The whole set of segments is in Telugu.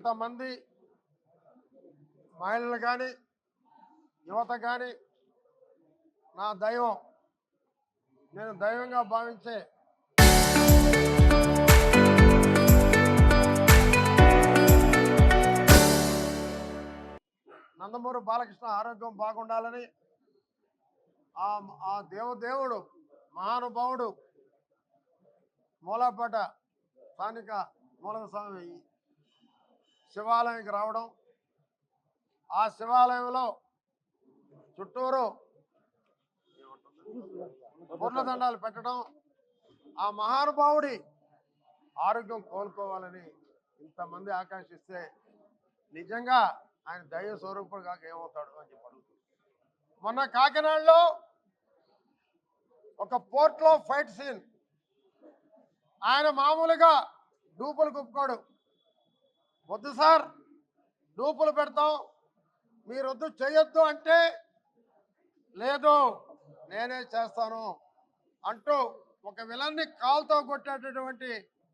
ఇంతమంది మహిళలు కానీ యువత కానీ నా దైవం, నేను దైవంగా భావించే నందమూరి బాలకృష్ణ ఆరోగ్యం బాగుండాలని ఆ దేవుడు మహానుభావుడు మూలాపేట స్థానిక మూలస్వామి శివాలయానికి రావడం, ఆ శివాలయంలో చుట్టూరు పూర్ణదండాలు పెట్టడం, ఆ మహానుభావుడి ఆరోగ్యం కోలుకోవాలని ఇంతమంది ఆకాంక్షిస్తే నిజంగా ఆయన దైవ స్వరూపుడు కాక ఏమవుతాడు అని చెప్పి మొన్న కాకినాడలో ఒక పోర్ట్లో ఫైట్ సీన్, ఆయన మామూలుగా డూపులు కుప్పుకోడు. వద్దు సార్, డూపులు పెడతాం, మీరు వద్దు చేయొద్దు అంటే లేదు నేనే చేస్తాను అంటూ ఒక విలన్ని కాలుతో కొట్టేటటువంటి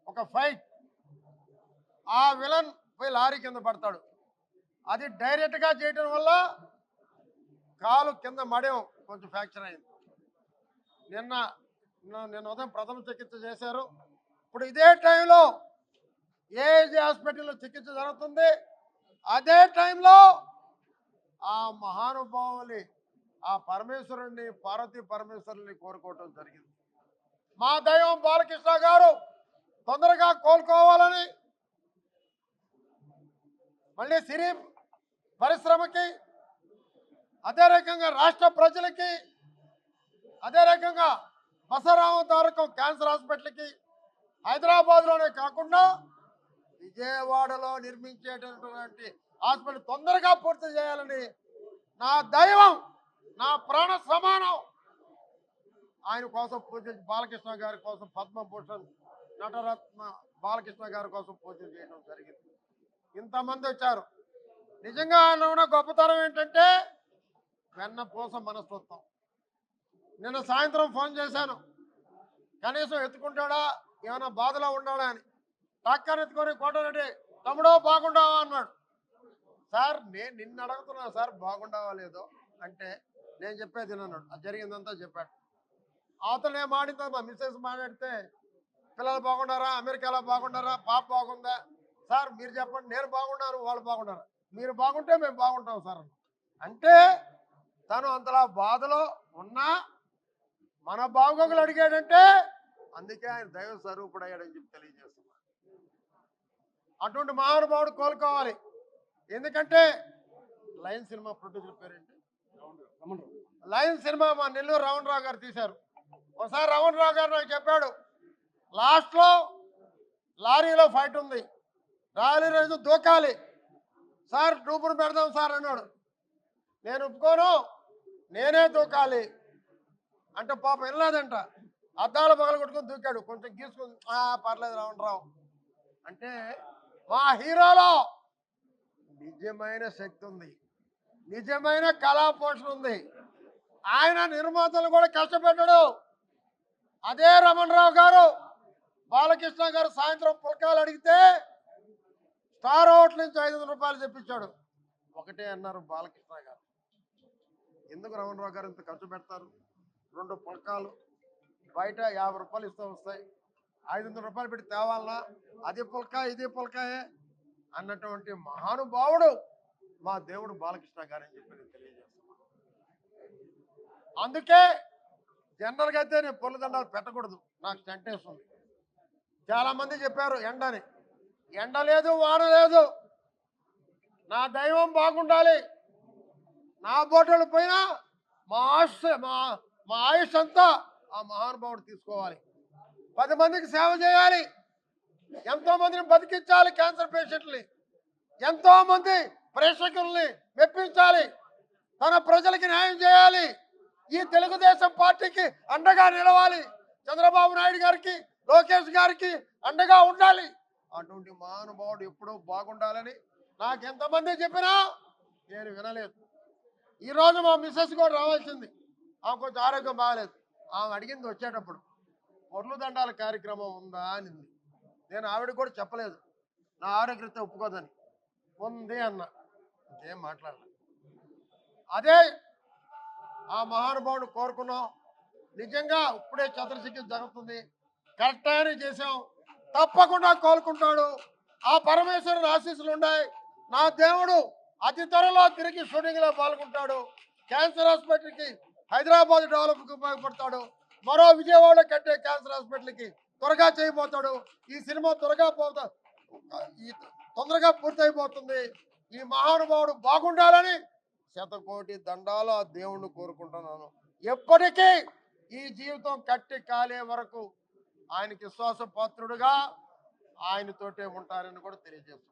ఒక ఫైట్, ఆ విలన్ పోయి లారీ కింద పడతాడు. అది డైరెక్ట్గా చేయటం వల్ల కాలు కింద మడేం కొంచెం ఫ్రాక్చర్ అయింది. నిన్న ఉదయం ప్రథమ చికిత్స చేశారు. ఇప్పుడు ఇదే టైంలో ఏజీ హాస్పిటల్లో చికిత్స జరుగుతుంది. అదే టైంలో ఆ మహానుభావుని, ఆ పరమేశ్వరుణ్ణి, పార్వతీ పరమేశ్వరుని కోరుకోవటం జరిగింది. మా దైవం బాలకృష్ణ గారు తొందరగా కోలుకోవాలని, మళ్ళీ సినీ పరిశ్రమకి, అదే రకంగా రాష్ట్ర ప్రజలకి, అదే రకంగా బసరామ తారకం క్యాన్సర్ హాస్పిటల్కి హైదరాబాద్లోనే కాకుండా విజయవాడలో నిర్మించేటటువంటి హాస్పిటల్ తొందరగా పూర్తి చేయాలని నా దైవం, నా ప్రాణ సమానం ఆయన కోసం పూజ, బాలకృష్ణ గారి కోసం పద్మభూషణ్ నటరత్న బాలకృష్ణ గారి కోసం పూజ చేయడం జరిగింది. ఇంతమంది వచ్చారు. నిజంగా ఆయన ఉన్న గొప్పతనం ఏంటంటే వెన్నపూస మనస్తత్వం. నిన్న సాయంత్రం ఫోన్ చేశాను, కనీసం ఎత్తుకుంటాడా, ఏమైనా బాధలో ఉన్నాడా అని. టక్కని ఎత్తుకొని కోటరెడ్డి తమ్ముడో బాగుండావా అన్నాడు. సార్ నేను నిన్ను అడుగుతున్నా సార్ బాగుండావా లేదో అంటే, నేను చెప్పేది అన్నాడు. అది జరిగిందంతా చెప్పాడు. అవతలనే మాడిందా మా మిస్సెస్ మాట్లాడితే, పిల్లలు బాగుండారా, అమెరికాలో బాగుండారా, పాప బాగుందా, సార్ మీరు చెప్పండి, నేను బాగున్నాను వాళ్ళు బాగుండారా, మీరు బాగుంటే మేము బాగుంటాం సార్ అంటే, తను అంతలా బాధలో ఉన్నా మన బాగోగులు అడిగాడంటే అందుకే ఆయన దైవ స్వరూపుడు అయ్యాడని చెప్పి తెలియజేస్తున్నా. అటువంటి మహానుభావుడు కోలుకోవాలి. ఎందుకంటే లయన్ సినిమా ప్రొడ్యూసర్ పేరేంటి, లయన్ సినిమా మా నెల్లూరు రావణరావు గారు తీశారు. ఒకసారి రావణరావు గారు నాకు చెప్పాడు, లాస్ట్లో లారీలో ఫైట్ ఉంది, లారీ రోజు దూకాలి సార్, డూపును పెడదాం సార్ అన్నాడు. నేను ఒప్పుకోను, నేనే దూకాలి అంటే పాప వెళ్ళలేదంట. అద్దాలు పగలు కొట్టుకొని దూకాడు, కొంచెం గీసుకుని పర్లేదు రావణరావు అంటే మా హీరోలో నిజమైన శక్తి ఉంది, నిజమైన కళా పోషణ ఉంది. ఆయన నిర్మాతలు కూడా కష్టపెట్టాడు. అదే రమణరావు గారు బాలకృష్ణ గారు సాయంత్రం పుల్కాలు అడిగితే స్టార్ హోటల్ నుంచి 500 రూపాయలు చెప్పించాడు. ఒకటే అన్నారు బాలకృష్ణ గారు, ఎందుకు రమణరావు గారు ఇంత ఖర్చు పెడతారు, 2 పుల్కాలు బయట 50 రూపాయలు ఇస్తూ వస్తాయి, 500 రూపాయలు పెట్టి తేవాలన్నా, అది పుల్కా ఇది పుల్కాయే అన్నటువంటి మహానుభావుడు మా దేవుడు బాలకృష్ణ గారు అని చెప్పి నేను తెలియజేస్తున్నాను. అందుకే జనరల్గా అయితే నేను పొల్లుదండాలు పెట్టకూడదు, నాకు చెంటేస్తుంది. చాలా మంది చెప్పారు ఎండని, ఎండ లేదు వాన లేదు, నా దైవం బాగుండాలి, నా బోటలు పోయినా మా ఆయుష్ అంతా ఆ మహానుభావుడు తీసుకోవాలి, 10 మందికి సేవ చేయాలి, ఎంతో మందిని బతికించాలి, క్యాన్సర్ పేషెంట్ని ఎంతో మంది ప్రేక్షకుల్ని మెప్పించాలి, తన ప్రజలకి న్యాయం చేయాలి, ఈ తెలుగుదేశం పార్టీకి అండగా నిలవాలి, చంద్రబాబు నాయుడు గారికి లోకేష్ గారికి అండగా ఉండాలి. అటువంటి మహానుభావుడు ఎప్పుడూ బాగుండాలని నాకు ఎంతమంది చెప్పినా నేను వినలేదు. ఈరోజు మా మిస్సెస్ కూడా రావాల్సింది, ఆమె కొంచెం ఆరోగ్యం బాగలేదు. ఆమె అడిగింది వచ్చేటప్పుడు పొర్లు దండాల కార్యక్రమం ఉందా అనింది. నేను ఆవిడ కూడా చెప్పలేదు నా ఆరోగ్యత ఒప్పుకోదని. ఉంది అన్న, ఇంకేం మాట్లాడలేదు. అదే ఆ మహానుభావుడు కోరుకున్నాం. నిజంగా ఇప్పుడే శస్త్రచికిత్స జరుగుతుంది, కరెక్ట్ అని చేసాం, తప్పకుండా కోలుకుంటాడు. ఆ పరమేశ్వరుని ఆశీస్సులు ఉన్నాయి. నా దేవుడు అతి త్వరలో తిరిగి షూటింగ్ లో పాల్గొంటాడు. క్యాన్సర్ హాస్పిటల్కి హైదరాబాద్ డెవలప్కి ఉపయోగపడతాడు. మరో విజయవాడ కట్టే క్యాన్సర్ హాస్పిటల్కి త్వరగా చేయబోతాడు. ఈ సినిమా తొందరగా పూర్తయిపోతుంది. ఈ మహానుభావుడు బాగుండాలని శతకోటి దండాలు ఆ దేవుణ్ణి కోరుకుంటున్నాను. ఎప్పటికీ ఈ జీవితం కట్టి కాలే వరకు ఆయనకి విశ్వాస పాత్రుడుగా ఆయనతోటే ఉంటారని కూడా తెలియజేస్తున్నాను.